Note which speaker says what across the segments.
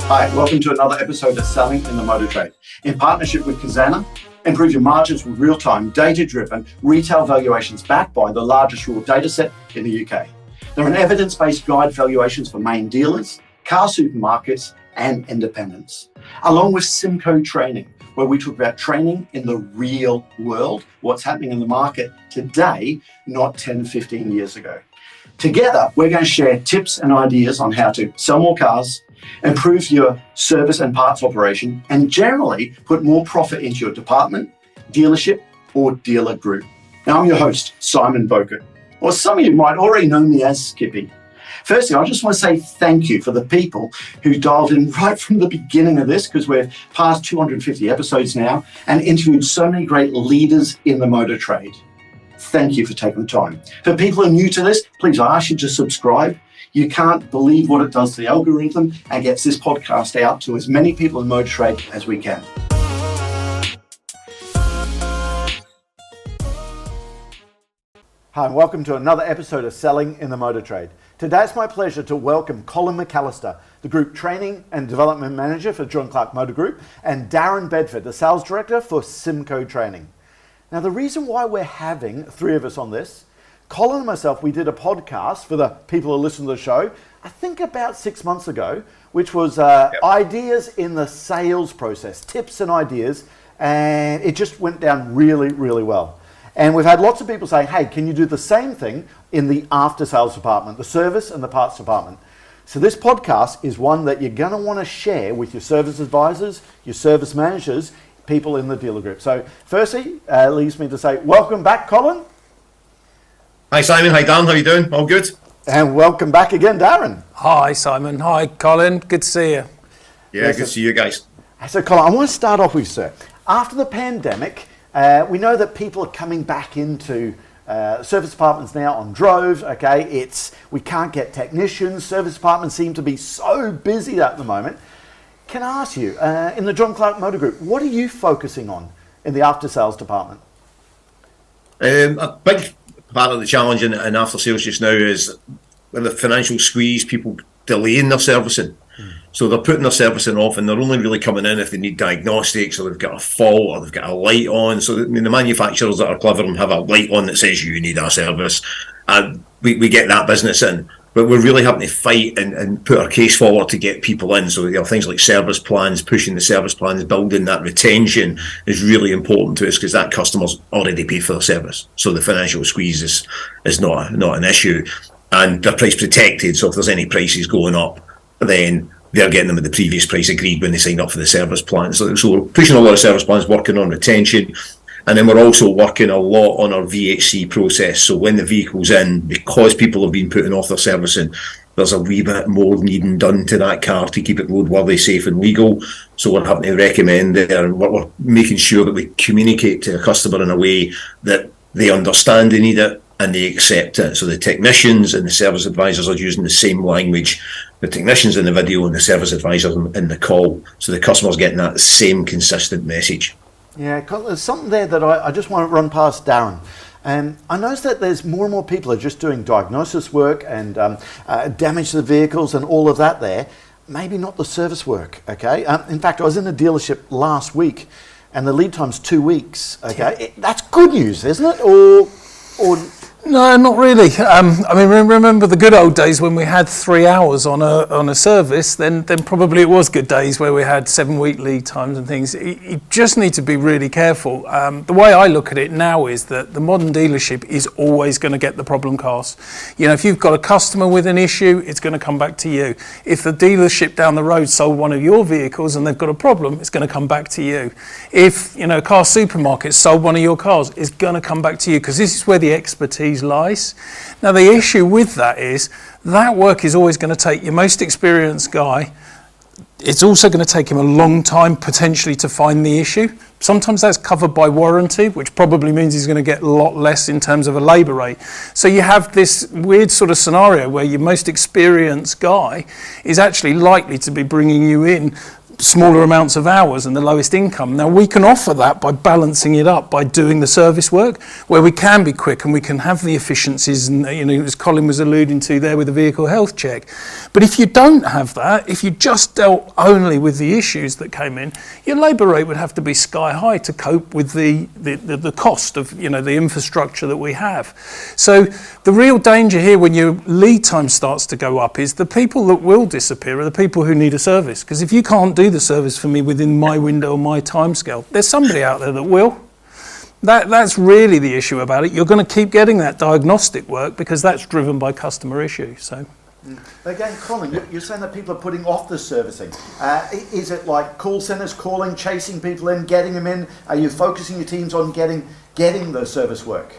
Speaker 1: Hi, welcome to another episode of Selling in the Motor Trade. In partnership with Kazana, improve your margins with real-time, data-driven retail valuations backed by the largest raw data set in the UK. They're an evidence-based guide valuations for main dealers, car supermarkets, and independents, along with Symco training, where we talk about training in the real world, what's happening in the market today, not 10, 15 years ago. Together, we're going to share tips and ideas on how to sell more cars, improve your service and parts operation, and generally put more profit into your department, dealership, or dealer group. Now, I'm your host, Simon Bowkett, or some of you might already know me as Skippy. Firstly, I just want to say thank you for the people who dialed in right from the beginning of this, because we're past 250 episodes now and interviewed so many great leaders in the motor trade. Thank you for taking the time. For people who are new to this, please, I ask you to subscribe. You can't believe what it does to the algorithm and gets this podcast out to as many people in motor trade as we can. Hi, and welcome to another episode of Selling in the Motor Trade. Today it's my pleasure to welcome Colin McAllister, the Group Training and Development Manager for John Clark Motor Group, and Darren Bedford, the Sales Director for Symco Training. Now, the reason why we're having three of us on this, Colin and myself, we did a podcast for the people who listen to the show, I think about 6 months ago, which was ideas in the sales process, tips and ideas, and it just went down really, really well. And we've had lots of people saying, hey, can you do the same thing in the after sales department, the service and the parts department? So this podcast is one that you're going to want to share with your service advisors, your service managers, people in the dealer group. So firstly, leaves me to say, welcome back, Colin.
Speaker 2: Hi Simon, hi Dan, how you doing? All good?
Speaker 1: And welcome back again, Darren.
Speaker 3: Hi Simon, hi Colin, good to see you.
Speaker 2: Yeah, good to see you guys.
Speaker 1: So Colin, I want to start off with, sir, after the pandemic, we know that people are coming back into service departments now on droves, okay? We can't get technicians, service departments seem to be so busy at the moment. Can I ask you, in the John Clark Motor Group, what are you focusing on in the after sales department?
Speaker 2: A big part of the challenge in after sales just now is with the financial squeeze, people delaying their servicing. So they're putting their servicing off and they're only really coming in if they need diagnostics or they've got a fault or they've got a light on. So the manufacturers that are clever and have a light on that says you need our service, and we get that business in. But we're really having to fight and put our case forward to get people in. So things like service plans, pushing the service plans, building that retention is really important to us because that customer's already paid for their service. So the financial squeeze is not an issue. And they're price protected, so if there's any prices going up, then they're getting them at the previous price agreed when they sign up for the service plan. So we're pushing a lot of service plans, working on retention. And then we're also working a lot on our VHC process. So when the vehicle's in, because people have been putting off their servicing, there's a wee bit more needing done to that car to keep it roadworthy, safe and legal. So we're having to recommend there, and we're making sure that we communicate to a customer in a way that they understand they need it and they accept it. So the technicians and the service advisors are using the same language. The technicians in the video and the service advisors in the call. So the customer's getting that same consistent message.
Speaker 1: Yeah, there's something there that I just want to run past Darren. I noticed that there's more and more people are just doing diagnosis work and damage to the vehicles and all of that there. Maybe not the service work, okay? In fact, I was in a dealership last week and the lead time's 2 weeks, okay? That's good news, isn't it? Or
Speaker 3: No, not really. I mean, remember the good old days when we had 3 hours on a service, then probably it was good days where we had 7-week lead times and things. You just need to be really careful. The way I look at it now is that the modern dealership is always going to get the problem cars. You know, if you've got a customer with an issue, it's going to come back to you. If the dealership down the road sold one of your vehicles and they've got a problem, it's going to come back to you. If, you know, a car supermarket sold one of your cars, it's going to come back to you because this is where the expertise lies. Now the issue with that is that work is always going to take your most experienced guy. It's also going to take him a long time potentially to find the issue. Sometimes that's covered by warranty, which probably means he's going to get a lot less in terms of a labour rate. So you have this weird sort of scenario where your most experienced guy is actually likely to be bringing you in smaller amounts of hours and the lowest income. Now we can offer that by balancing it up, by doing the service work, where we can be quick and we can have the efficiencies, and as Colin was alluding to there with the vehicle health check. But if you don't have that, if you just dealt only with the issues that came in, your labour rate would have to be sky high to cope with the cost of the infrastructure that we have. So the real danger here when your lead time starts to go up is the people that will disappear are the people who need a service. Because if you can't do the service for me within my window or my timescale, there's somebody out there that will. That's really the issue about it. You're going to keep getting that diagnostic work because that's driven by customer issues. So.
Speaker 1: Again, Colin, you're saying that people are putting off the servicing. Is it like call centres calling, chasing people in, getting them in? Are you focusing your teams on getting the service work?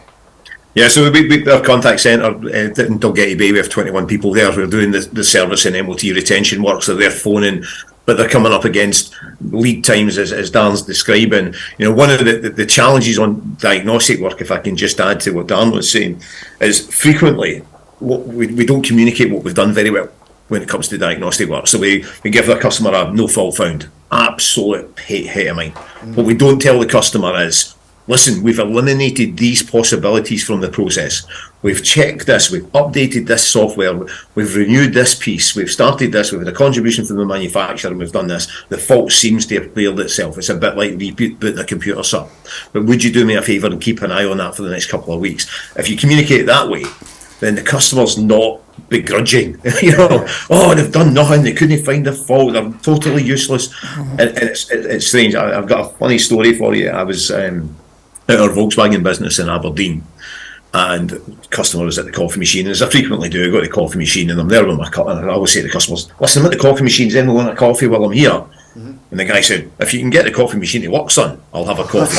Speaker 2: Yeah, so our contact centre in Dalgety Bay, we have 21 people there who are doing the service and MOT retention work, so they're phoning, but they're coming up against lead times as Darren's describing. One of the challenges on diagnostic work, if I can just add to what Darren was saying, is frequently we don't communicate what we've done very well when it comes to diagnostic work. So we give the customer a no fault found, absolute hate of mine. What we don't tell the customer is, listen, we've eliminated these possibilities from the process. We've checked this, we've updated this software, we've renewed this piece, we've started this, we've had a contribution from the manufacturer, and we've done this. The fault seems to have cleared itself. It's a bit like rebooting the computer up. But would you do me a favour and keep an eye on that for the next couple of weeks? If you communicate that way, then the customer's not begrudging. Oh, they've done nothing, they couldn't find the fault, they're totally useless. And it's strange. I've got a funny story for you. I was at our Volkswagen business in Aberdeen, and customer was at the coffee machine, as I frequently do. I go to the coffee machine and I'm there with my cup, and I always say to customers, listen, I'm at the coffee machine, anyone want a coffee while I'm here? And the guy said, if you can get the coffee machine to work, son, I'll have a coffee.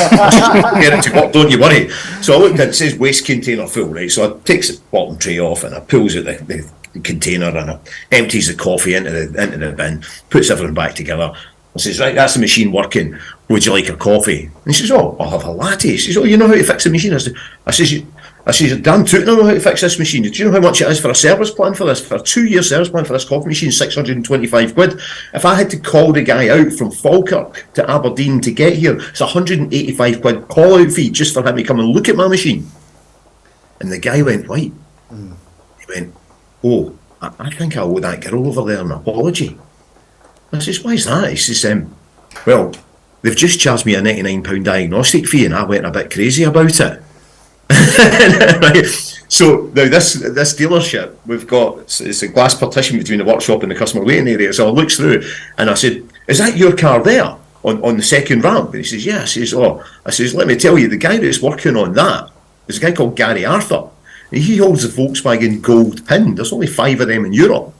Speaker 2: Get it to work, don't you worry. So I looked at it, says waste container full, right? So I takes the bottom tray off and I pulls out the container and I empties the coffee into the bin, puts everything back together. I says, right, that's the machine working. Would you like a coffee? And he says, oh, I'll have a latte. He says, oh, you know how to fix the machine? I says, damn tootin', I know how to fix this machine. Do you know how much it is for a service plan for this? For a 2-year service plan for this coffee machine, £625. If I had to call the guy out from Falkirk to Aberdeen to get here, it's £185 call out fee just for him to come and look at my machine. And the guy went white. He went, oh, I think I owe that girl over there an apology. I says, why is that? He says, well, they've just charged me a £99 diagnostic fee and I went a bit crazy about it. Right. So now this dealership, we've got, it's a glass partition between the workshop and the customer waiting area. So I looked through and I said, is that your car there on the second ramp? And he says, yeah. I says, let me tell you, the guy that's working on that is a guy called Gary Arthur. And he holds the Volkswagen Gold pin. There's only 5 of them in Europe.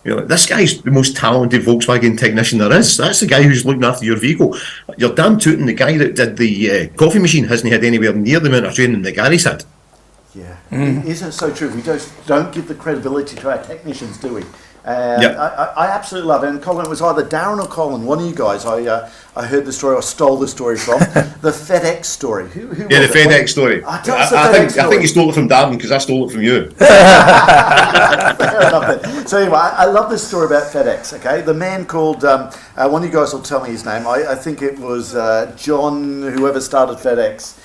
Speaker 2: This guy's the most talented Volkswagen technician there is. That's the guy who's looking after your vehicle. You're damn tooting the guy that did the coffee machine hasn't had anywhere near the amount of training that Gary's had.
Speaker 1: Yeah, isn't it so true? We don't give the credibility to our technicians, do we?
Speaker 2: Yep.
Speaker 1: I absolutely love it. And Colin, it was either Darren or Colin, one of you guys, I heard the story, or stole the story from, the FedEx story. Who
Speaker 2: yeah, the FedEx story.
Speaker 1: I
Speaker 2: think you stole it from Darren because I stole it from you.
Speaker 1: Fair enough. So anyway, I love this story about FedEx, okay? The man called, one of you guys will tell me his name, I think it was John, whoever started FedEx.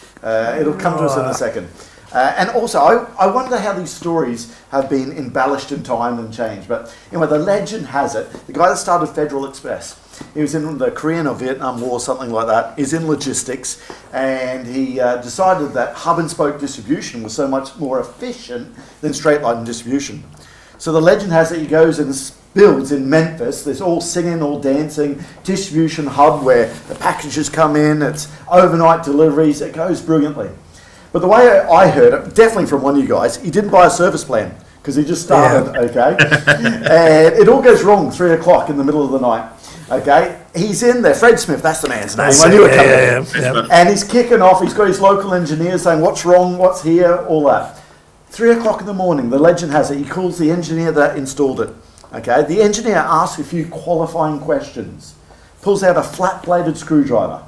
Speaker 1: It'll come to us in a second. And also, I wonder how these stories have been embellished in time and changed. But anyway, the legend has it, the guy that started Federal Express, he was in the Korean or Vietnam War, something like that, is in logistics, and he decided that hub and spoke distribution was so much more efficient than straight line distribution. So the legend has it, he goes and builds in Memphis, there's all singing, all dancing, distribution hub where the packages come in, it's overnight deliveries, it goes brilliantly. But the way I heard it, definitely from one of you guys, he didn't buy a service plan because he just started, okay? And it all goes wrong 3 o'clock in the middle of the night, okay? He's in there, Fred Smith, that's the man's name. I knew it coming. And he's kicking off, he's got his local engineer saying, what's wrong, what's here, all that. 3 o'clock in the morning, the legend has it, he calls the engineer that installed it, okay? The engineer asks a few qualifying questions, pulls out a flat-bladed screwdriver,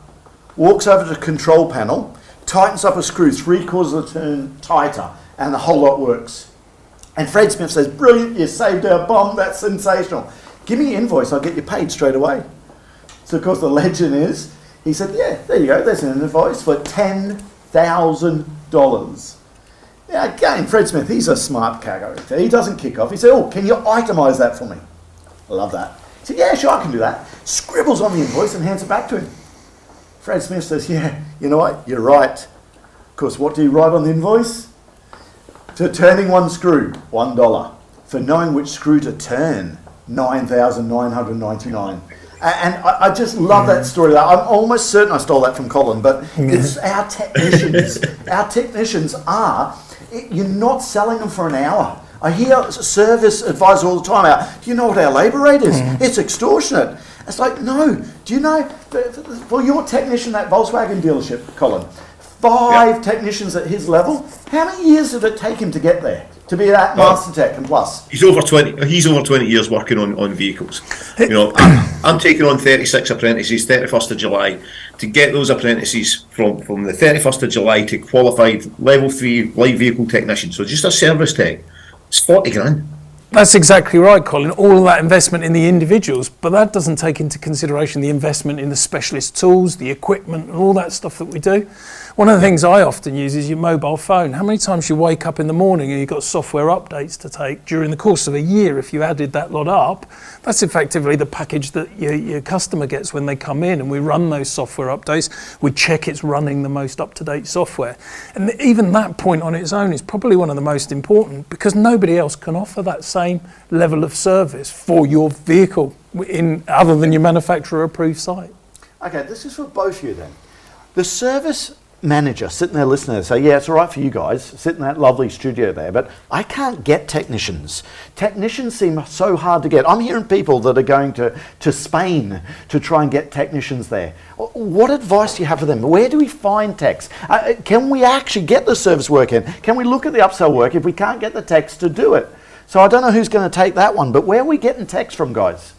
Speaker 1: walks over to the control panel, tightens up a screw 3/4 of a turn tighter, and the whole lot works. And Fred Smith says, brilliant, you saved our bomb, that's sensational. Give me your invoice, I'll get you paid straight away. So of course the legend is, he said, yeah, there you go, there's an invoice for $10,000. Now again, Fred Smith, he's a smart character. He doesn't kick off. He said, oh, can you itemise that for me? I love that. He said, yeah, sure, I can do that. Scribbles on the invoice and hands it back to him. Fred Smith says, yeah, you know what, you're right. Of course, what do you write on the invoice? To turning one screw, $1. For knowing which screw to turn, $9,999. And I just love that story. I'm almost certain I stole that from Colin, but it's our technicians. Our technicians are, you're not selling them for an hour. I hear service advisors all the time out, do you know what our labour rate is? It's extortionate. It's like, no. Do you know, for your technician at Volkswagen dealership, Colin, 5 technicians at his level, how many years did it take him to get there? To be at Master Tech and Plus?
Speaker 2: He's over 20 years working on vehicles. You know, I'm taking on 36 apprentices, 31st of July, to get those apprentices from the 31st of July to qualified level 3 light vehicle technician. So just a service tech, it's 40 grand.
Speaker 3: That's exactly right, Colin. All of that investment in the individuals, but that doesn't take into consideration the investment in the specialist tools, the equipment, and all that stuff that we do. One of the things I often use is your mobile phone. How many times you wake up in the morning and you've got software updates to take during the course of a year? If you added that lot up, that's effectively the package that your customer gets when they come in, and we run those software updates. We check it's running the most up-to-date software. And even that point on its own is probably one of the most important, because nobody else can offer that same level of service for your vehicle other than your manufacturer-approved site.
Speaker 1: Okay, this is for both of you then. The service manager sitting there listening, say, yeah, it's all right for you guys, sit in that lovely studio there, but I can't get technicians. Technicians seem so hard to get. I'm hearing people that are going to Spain to try and get technicians there. What advice do you have for them? Where do we find techs? Can we actually get the service work in? Can we look at the upsell work if we can't get the techs to do it? So I don't know who's going to take that one, but where are we getting techs from, guys?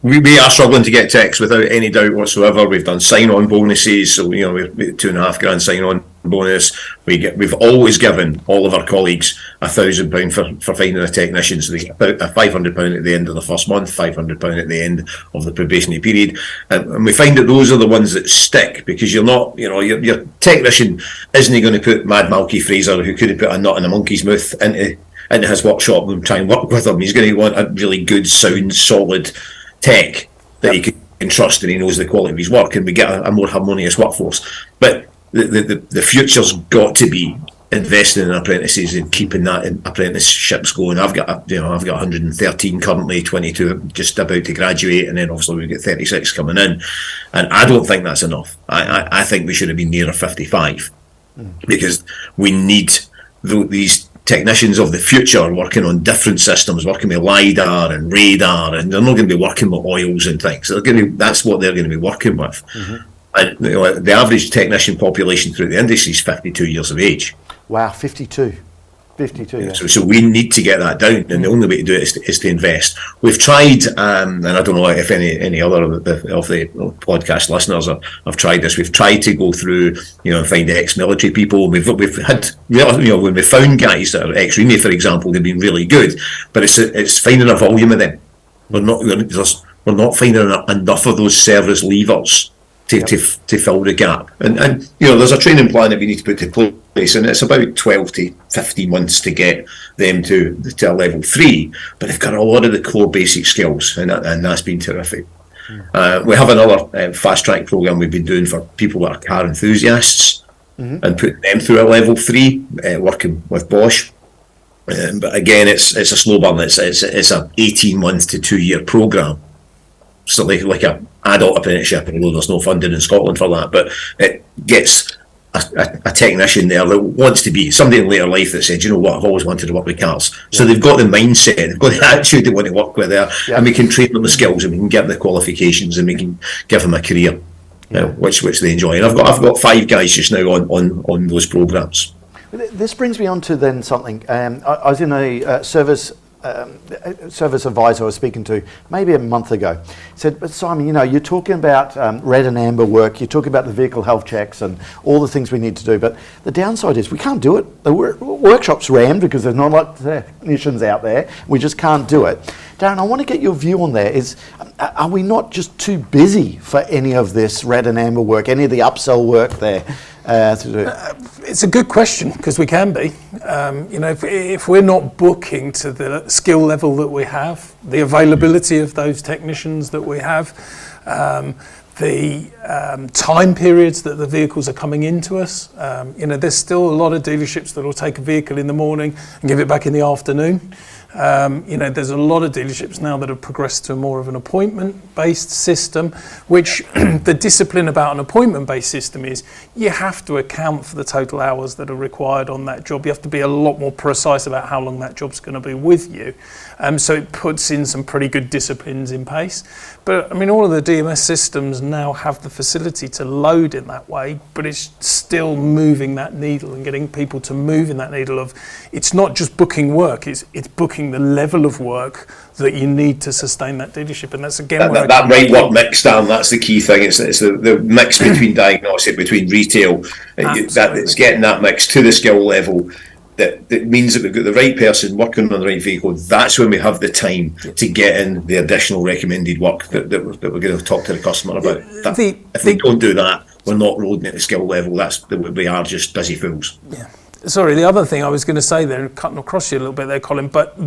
Speaker 2: We are struggling to get techs without any doubt whatsoever. We've done sign-on bonuses, so you know we're £2.5 grand sign-on bonus. We've always given all of our colleagues £1,000 for finding a technician. So they get about £500 at the end of the first month, £500 at the end of the probationary period, and we find that those are the ones that stick, because you're not, you know, your technician isn't going to put Mad Malky Fraser, who could have put a nut in a monkey's mouth, into his workshop and try and work with him. He's going to want a really good, sound, solid tech that he can trust, and he knows the quality of his work, and we get a more harmonious workforce. But the future's got to be investing in apprentices and keeping that in apprenticeships going. I've got 113 currently, 22 just about to graduate, and then obviously we've got 36 coming in, and I don't think that's enough. I think we should have been nearer 55, because we need these technicians of the future working on different systems, working with LiDAR and radar, and they're not going to be working with oils and things. That's what they're going to be working with. And you know, the average technician population through the industry is 52 years of age.
Speaker 1: Wow, 52. 52, yeah.
Speaker 2: So we need to get that down, and the only way to do it is to invest. We've tried, and I don't know if any other of the podcast listeners have tried this. We've tried to go through, you know, and find ex-military people. We've had, you know, when we found guys that are ex-Army, for example, they've been really good, but it's finding a volume of them. We're not finding enough of those service leavers to fill the gap, and you know, there's a training plan that we need to put to place, and it's about 12 to 15 months to get them to a level 3, but they've got a lot of the core basic skills, and that's been terrific. We have another fast track program we've been doing for people that are car enthusiasts, and putting them through a level 3, working with Bosch. But again, it's a slow burn. It's a 18 month to 2 year program. So like a adult apprenticeship, although there's no funding in Scotland for that, but it gets a technician there that wants to be somebody in later life that said, you know what, I've always wanted to work with cars. So they've got the mindset, they've got the attitude they want to work with there, and we can train them the skills, and we can get them the qualifications, and we can give them a career, which they enjoy. And I've got 5 guys just now on those programs.
Speaker 1: This brings me on to then something. I was in a service advisor I was speaking to maybe a month ago. He said, but Simon, you know, you're talking about red and amber work, you're talking about the vehicle health checks and all the things we need to do, but the downside is we can't do it. The workshop's rammed because there's not a lot of technicians out there. We just can't do it. Darren, I want to get your view on that. Are we not just too busy for any of this red and amber work, any of the upsell work there to do?
Speaker 3: It's a good question, because we can be. If we're not booking to the skill level that we have, the availability of those technicians that we have, the time periods that the vehicles are coming into us. There's still a lot of dealerships that will take a vehicle in the morning and give it back in the afternoon. There's a lot of dealerships now that have progressed to more of an appointment-based system, which the discipline about an appointment-based system is you have to account for the total hours that are required on that job. You have to be a lot more precise about how long that job's going to be with you. So it puts in some pretty good disciplines in place. But all of the DMS systems now have the facility to load in that way, but it's still moving that needle and getting people to move in that needle of, it's not just booking work, it's booking the level of work that you need to sustain that dealership. And that's again
Speaker 2: that right work mix, Dan, that's the key thing. It's the mix between diagnostic, between retail, it's getting that mix to the skill level. That means that we've got the right person working on the right vehicle. That's when we have the time to get in the additional recommended work that we're going to talk to the customer about. If we don't do that, we're not loading at the skill level. We are just busy fools.
Speaker 3: Yeah. Sorry, the other thing I was going to say there, cutting across you a little bit there, Colin, but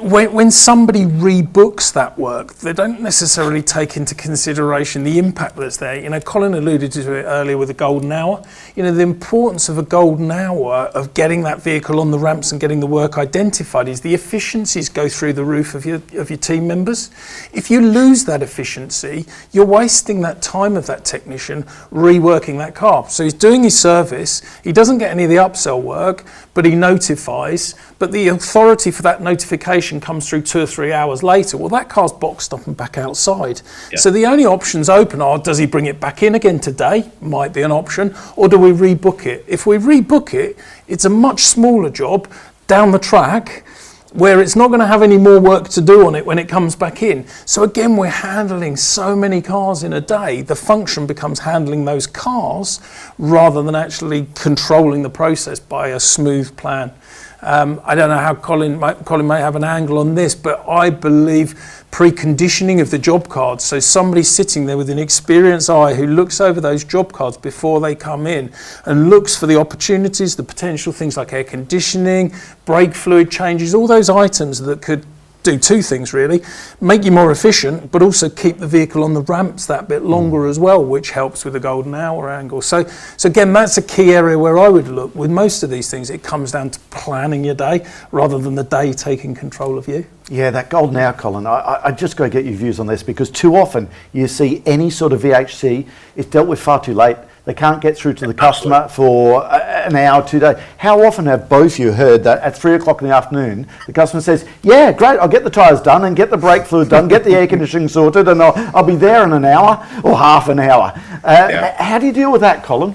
Speaker 3: when somebody rebooks that work, they don't necessarily take into consideration the impact that's there. Colin alluded to it earlier with the golden hour. The importance of a golden hour of getting that vehicle on the ramps and getting the work identified is the efficiencies go through the roof of your team members. If you lose that efficiency, you're wasting that time of that technician reworking that car. So he's doing his service, he doesn't get any of the upsell work, but he notifies, but the authority for that notification comes through 2 or 3 hours later. Well, that car's boxed up and back outside. Yeah. So the only options open are, does he bring it back in again today? Might be an option. Or do we rebook it? If we rebook it, it's a much smaller job down the track where it's not going to have any more work to do on it when it comes back in. So again, we're handling so many cars in a day. The function becomes handling those cars rather than actually controlling the process by a smooth plan. I don't know how Colin may have an angle on this, but I believe preconditioning of the job cards. So somebody sitting there with an experienced eye who looks over those job cards before they come in and looks for the opportunities, the potential things like air conditioning, brake fluid changes, all those items that could do two things really: make you more efficient, but also keep the vehicle on the ramps that bit longer as well, which helps with the golden hour angle. So again, that's a key area where I would look. With most of these things, it comes down to planning your day rather than the day taking control of you.
Speaker 1: Yeah, that golden hour, Colin, I just got to get your views on this, because too often you see any sort of VHC is dealt with far too late. They can't get through to the customer for an hour, 2 days. How often have both you heard that at 3 o'clock in the afternoon, the customer says, yeah, great, I'll get the tyres done and get the brake fluid done, get the air conditioning sorted, and I'll be there in an hour or half an hour. How do you deal with that, Colin?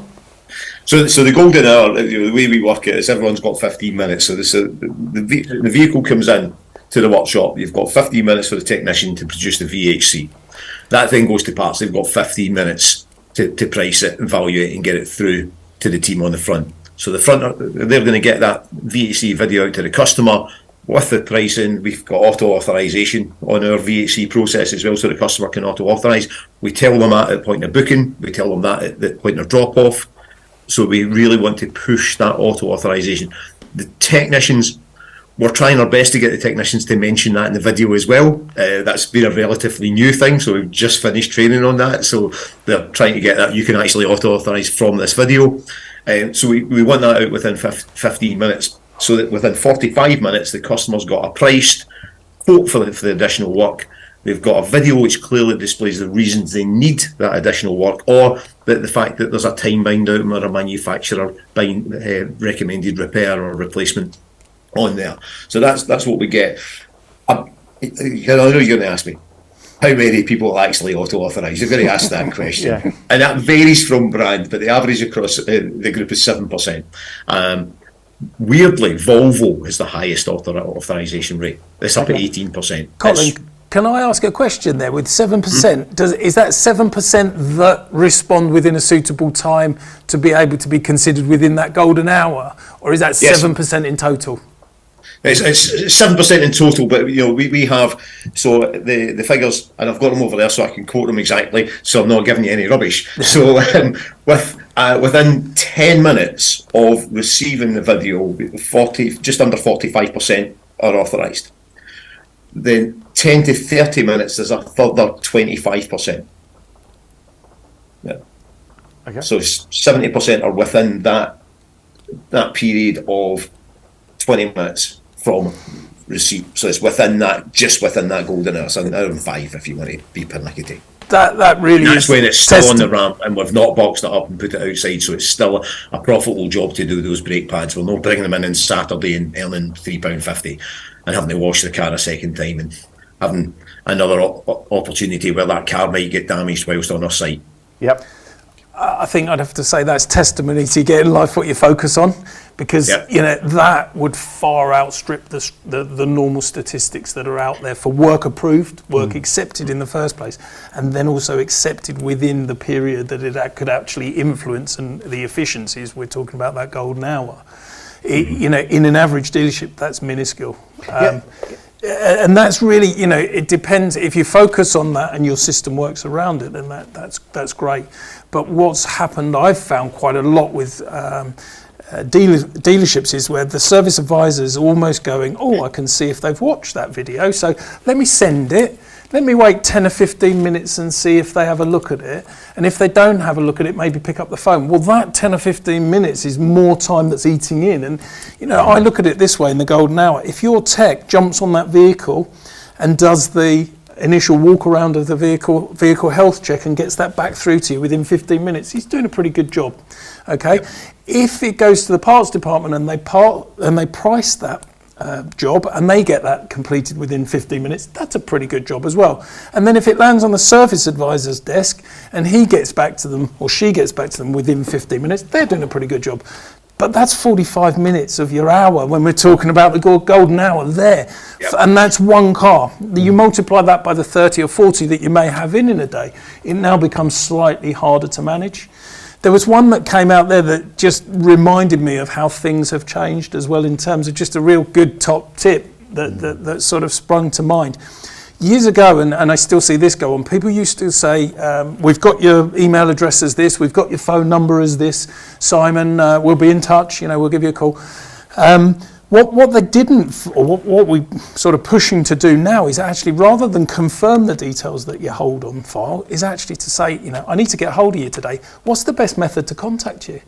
Speaker 2: So the golden hour, the way we work it is everyone's got 15 minutes. So the vehicle comes in to the workshop. You've got 15 minutes for the technician to produce the VHC. That then goes to parts. They've got 15 minutes to price it and value it and get it through to the team on the front. So the front, they're going to get that VHC video out to the customer with the pricing. We've got auto-authorisation on our VHC process as well, so the customer can auto-authorise. We tell them that at the point of booking. We tell them that at the point of drop-off. So we really want to push that auto-authorisation. The technicians, we're trying our best to get the technicians to mention that in the video as well. That's been a relatively new thing, so we've just finished training on that. So they're trying to get that. You can actually auto-authorise from this video. So we want that out within 15 minutes, so that within 45 minutes, the customer's got a priced quote for the additional work. They've got a video which clearly displays the reasons they need that additional work, or the fact that there's a time bind out or a manufacturer buying recommended repair or replacement on there. So that's what we get. I know you're going to ask me how many people actually auto-authorise. You're going to ask that question. Yeah. And that varies from brand, but the average across the group is 7%. Weirdly, Volvo is the highest authorisation rate. It's up at 18%.
Speaker 3: Colin, can I ask a question there? With 7%, is that 7% that respond within a suitable time to be able to be considered within that golden hour? Or is that 7% in total?
Speaker 2: It's 7% in total, but we have, so the figures, and I've got them over there so I can quote them exactly, so I'm not giving you any rubbish. So within 10 minutes of receiving the video, just under 45% are authorised. Then 10 to 30 minutes is a further 25%. Yeah.
Speaker 4: Okay.
Speaker 2: So 70% are within that period of 20 minutes from receipt. So it's just within that golden hour. So an hour and 5 if you want to be pernickety.
Speaker 3: That really
Speaker 2: That's
Speaker 3: is
Speaker 2: when it's still on the ramp, and we've not boxed it up and put it outside, so it's still a profitable job to do those brake pads. We're not bringing them in on Saturday and earning £3.50 and having to wash the car a second time and having another opportunity where that car might get damaged whilst on our site.
Speaker 4: Yep.
Speaker 3: I think I'd have to say that's testimony to get in life what you focus on, because that would far outstrip the normal statistics that are out there for work approved, work accepted in the first place, and then also accepted within the period that it could actually influence and the efficiencies. We're talking about that golden hour. In an average dealership, that's minuscule. And that's really, it depends. If you focus on that and your system works around it, then that's great. But what's happened, I've found quite a lot with dealerships, is where the service advisor is almost going, I can see if they've watched that video, so let me send it. Let me wait 10 or 15 minutes and see if they have a look at it. And if they don't have a look at it, maybe pick up the phone. Well, that 10 or 15 minutes is more time that's eating in. And, I look at it this way in the golden hour. If your tech jumps on that vehicle and does the initial walk around of the vehicle health check and gets that back through to you within 15 minutes, he's doing a pretty good job. Okay. Yep. If it goes to the parts department and they price that job and they get that completed within 15 minutes, that's a pretty good job as well. And then if it lands on the service advisor's desk and he gets back to them or she gets back to them within 15 minutes, they're doing a pretty good job. But that's 45 minutes of your hour when we're talking about the golden hour there. Yep. And that's one car. You multiply that by the 30 or 40 that you may have in a day, it now becomes slightly harder to manage. There was one that came out there that just reminded me of how things have changed as well, in terms of just a real good top tip that sort of sprung to mind. Years ago, and I still see this go on, people used to say, we've got your email address as this, we've got your phone number as this, Simon, we'll be in touch, we'll give you a call. What they didn't, or what we're sort of pushing to do now, is actually, rather than confirm the details that you hold on file, is actually to say, I need to get hold of you today. What's the best method to contact you?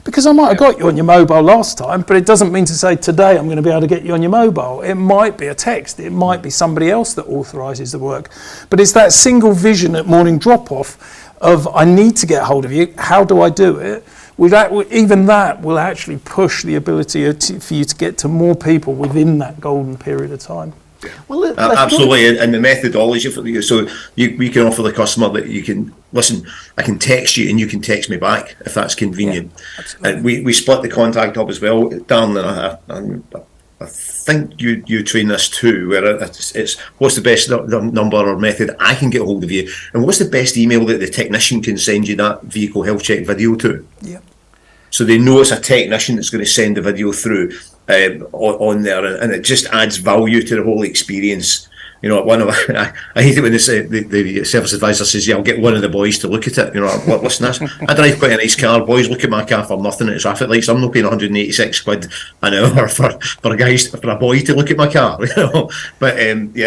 Speaker 3: Because I might have got you on your mobile last time, but it doesn't mean to say today I'm going to be able to get you on your mobile. It might be a text. It might be somebody else that authorises the work. But it's that single vision at morning drop-off of, I need to get hold of you. How do I do it? Even that will actually push the ability for you to get to more people within that golden period of time.
Speaker 4: Well,
Speaker 2: absolutely, and the methodology for you. So we can offer the customer that you can listen. I can text you, and you can text me back if that's convenient. Yeah, we split the contact up as well, Darren. And I think you train this too, where it's what's the best number or method I can get hold of you, and what's the best email that the technician can send you that vehicle health check video to.
Speaker 3: Yeah.
Speaker 2: So they know it's a technician that's going to send the video through on there, and it just adds value to the whole experience. I hate it when the service advisor says, "I'll get one of the boys to look at it." Listen, I drive quite a nice car. Boys look at my car for nothing at traffic lights. I'm not paying 186 quid an hour for a boy to look at my car. But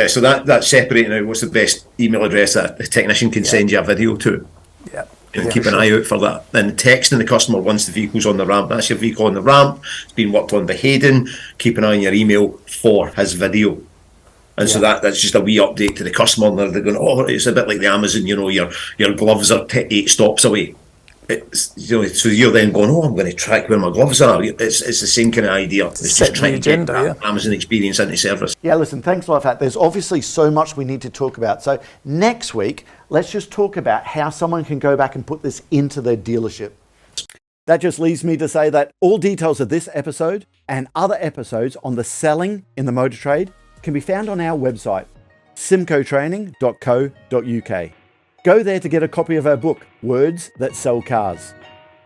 Speaker 2: so that's separating out what's the best email address that the technician can send you a video to.
Speaker 3: Yeah.
Speaker 2: Keep an eye out for that. Then texting the customer once the vehicle's on the ramp. That's your vehicle on the ramp. It's been worked on by Hayden. Keep an eye on your email for his video. And so that's just a wee update to the customer. And they're going, it's a bit like the Amazon, your gloves are 8 stops away. So you're then going, I'm going to track where my gloves are. It's the same kind of idea. It's just trying to get that Amazon experience into service.
Speaker 4: Yeah, listen, thanks a lot for that. There's obviously so much we need to talk about. So next week, let's just talk about how someone can go back and put this into their dealership. That just leaves me to say that all details of this episode and other episodes on the selling in the motor trade can be found on our website, symcotraining.co.uk. Go there to get a copy of our book, Words That Sell Cars.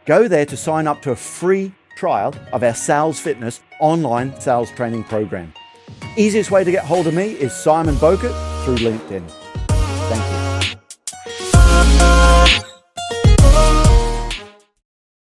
Speaker 4: Go there to sign up to a free trial of our Sales Fitness online sales training program. Easiest way to get hold of me is Simon Bowkett through LinkedIn.